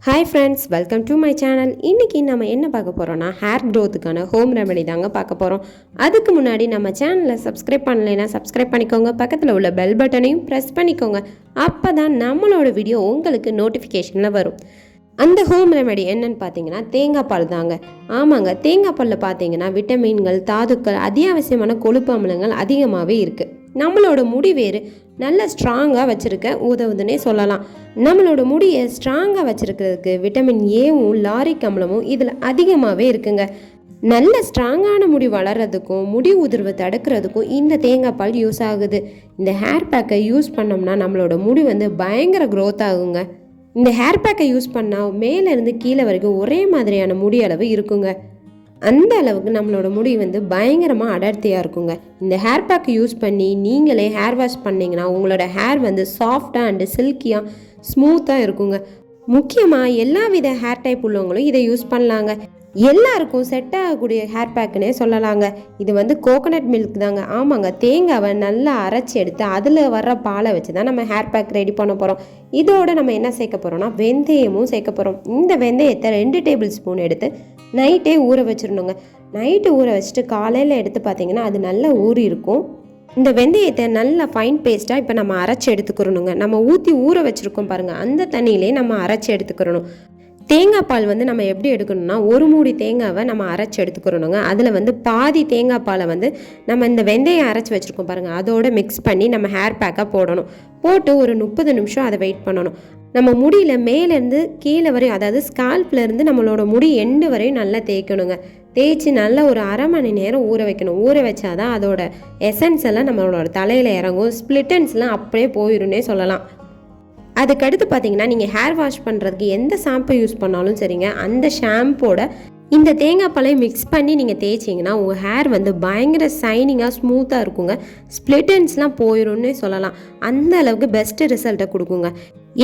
Hi friends, welcome to my channel. இன்றைக்கி நம்ம என்ன பார்க்க போகிறோன்னா ஹேர் க்ரோத்துக்கான ஹோம் ரெமெடி தாங்க பார்க்க போகிறோம். அதுக்கு முன்னாடி நம்ம சேனலை சப்ஸ்கிரைப் பண்ணலைன்னா சப்ஸ்கிரைப் பண்ணிக்கோங்க. பக்கத்தில் உள்ள பெல் பட்டனையும் ப்ரெஸ் பண்ணிக்கோங்க. அப்போ தான் நம்மளோட வீடியோ உங்களுக்கு நோட்டிஃபிகேஷனில் வரும். அந்த ஹோம் ரெமெடி என்னன்னு பார்த்தீங்கன்னா தேங்காய் பால் தாங்க. ஆமாங்க, தேங்காய் பாலில் பார்த்தீங்கன்னா விட்டமின்கள், தாதுக்கள், அத்தியாவசியமான கொழுப்பு அமிலங்கள் அதிகமாகவே இருக்குது. நம்மளோட முடி வேறு நல்ல ஸ்ட்ராங்காக வச்சுருக்க உதவுதுன்னே சொல்லலாம். நம்மளோட முடியை ஸ்ட்ராங்காக வச்சுருக்கிறதுக்கு விட்டமின் ஏவும் லாரிக் அமிலமும் இதில் அதிகமாகவே இருக்குங்க. நல்ல ஸ்ட்ராங்கான முடி வளர்கிறதுக்கும் முடி உதிர்வை தடுக்கிறதுக்கும் இந்த தேங்காய் பால் யூஸ் ஆகுது. இந்த ஹேர் பேக்கை யூஸ் பண்ணோம்னா நம்மளோட முடி பயங்கர க்ரோத் ஆகுங்க. இந்த ஹேர் பேக்கை யூஸ் பண்ணால் மேலேருந்து கீழே வரைக்கும் ஒரே மாதிரியான முடி அளவு இருக்குங்க. அந்த அளவுக்கு நம்மளோட முடி பயங்கரமாக அடர்த்தியாக இருக்குங்க. இந்த ஹேர் பேக்கை யூஸ் பண்ணி நீங்களே ஹேர் வாஷ் பண்ணிங்கன்னா உங்களோட ஹேர் சாஃப்டாக அண்டு சில்கியாக ஸ்மூத்தாக இருக்குங்க. முக்கியமாக எல்லா வித ஹேர் டைப் உள்ளவங்களும் இதை யூஸ் பண்ணலாங்க. எல்லாருக்கும் செட் ஆகக்கூடிய ஹேர் பேக்குன்னே சொல்லலாங்க. இது கோகோனட் மில்க் தாங்க. ஆமாங்க, தேங்காவை நல்லா அரைச்சி எடுத்து அதில் வர்ற பாலை வச்சு தான் நம்ம ஹேர் பேக் ரெடி பண்ண போகிறோம். இதோட நம்ம என்ன சேர்க்க போகிறோம்னா வெந்தயமும் சேர்க்க போகிறோம். இந்த வெந்தயத்தை 2 டேபிள் ஸ்பூன் எடுத்து நைட்டே ஊற வச்சிடணுங்க. நைட்டு ஊற வச்சுட்டு காலையில் எடுத்து பார்த்தீங்கன்னா அது நல்லா ஊறி இருக்கும். இந்த வெந்தயத்தை நல்லா ஃபைன் பேஸ்ட்டாக இப்போ நம்ம அரைச்சி எடுத்துக்கிறணுங்க. நம்ம ஊற்றி ஊற வச்சுருக்கோம் பாருங்கள், அந்த தண்ணியிலே நம்ம அரைச்சி எடுத்துக்கிறணும். தேங்காய் பால் நம்ம எப்படி எடுக்கணும்னா 1 மூடி தேங்காவை நம்ம அரைச்சி எடுத்துக்கிறணுங்க. அதில் பாதி தேங்காய் பாலை நம்ம இந்த வெந்தயம் அரைச்சி வச்சுருக்கோம் பாருங்கள், அதோடு மிக்ஸ் பண்ணி நம்ம ஹேர் பேக்காக போடணும். போட்டு ஒரு 30 நிமிஷம் அதை வெயிட் பண்ணணும். நம்ம முடியில் மேலேருந்து கீழே வரையும், அதாவது ஸ்கால்ப்லேருந்து நம்மளோட முடி எண்டு வரையும் நல்லா தேய்க்கணுங்க. தேய்ச்சி நல்லா ஒரு அரை மணி நேரம் ஊற வைக்கணும். ஊற வச்சாதான் அதோட எசன்ஸ் எல்லாம் நம்மளோட தலையில் இறங்கும். ஸ்ப்ளிட்டன்ஸ்லாம் அப்படியே போயிடும்னே சொல்லலாம். அதுக்கடுத்து பார்த்தீங்கன்னா நீங்கள் ஹேர் வாஷ் பண்ணுறதுக்கு எந்த ஷாம்பு யூஸ் பண்ணாலும் சரிங்க, அந்த ஷாம்போட இந்த தேங்காய் பாலை மிக்ஸ் பண்ணி நீங்கள் தேய்ச்சிங்கன்னா உங்கள் ஹேர் பயங்கர ஷைனிங்காக ஸ்மூத்தாக இருக்குங்க. ஸ்ப்ளிட்டன்ஸ்லாம் போயிடும்னே சொல்லலாம். அந்த அளவுக்கு பெஸ்ட்டு ரிசல்ட்டை கொடுக்குங்க.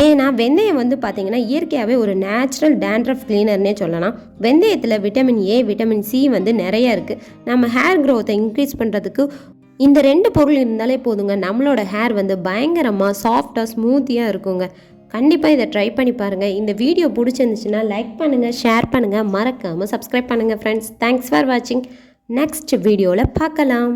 ஏன்னா வெந்தயம் பார்த்தீங்கன்னா இயற்கையாகவே ஒரு நேச்சுரல் டேண்ட்ரஃப் கிளீனர்னே சொல்லலாம். வெந்தயத்தில் விட்டமின் ஏ, விட்டமின் சி நிறையா இருக்குது. நம்ம ஹேர் க்ரோத்தை இன்க்ரீஸ் பண்ணுறதுக்கு இந்த 2 பொருள் இருந்தாலே போதுங்க. நம்மளோட ஹேர் பயங்கரமாக சாஃப்டாக ஸ்மூத்தியாக இருக்குங்க. கண்டிப்பாக இதை ட்ரை பண்ணி பாருங்கள். இந்த வீடியோ பிடிச்சிருந்துச்சுன்னா லைக் பண்ணுங்கள், ஷேர் பண்ணுங்கள், மறக்காமல் சப்ஸ்கிரைப் பண்ணுங்கள் ஃப்ரெண்ட்ஸ். தேங்க்ஸ் ஃபார் வாட்சிங். நெக்ஸ்ட் வீடியோவில் பார்க்கலாம்.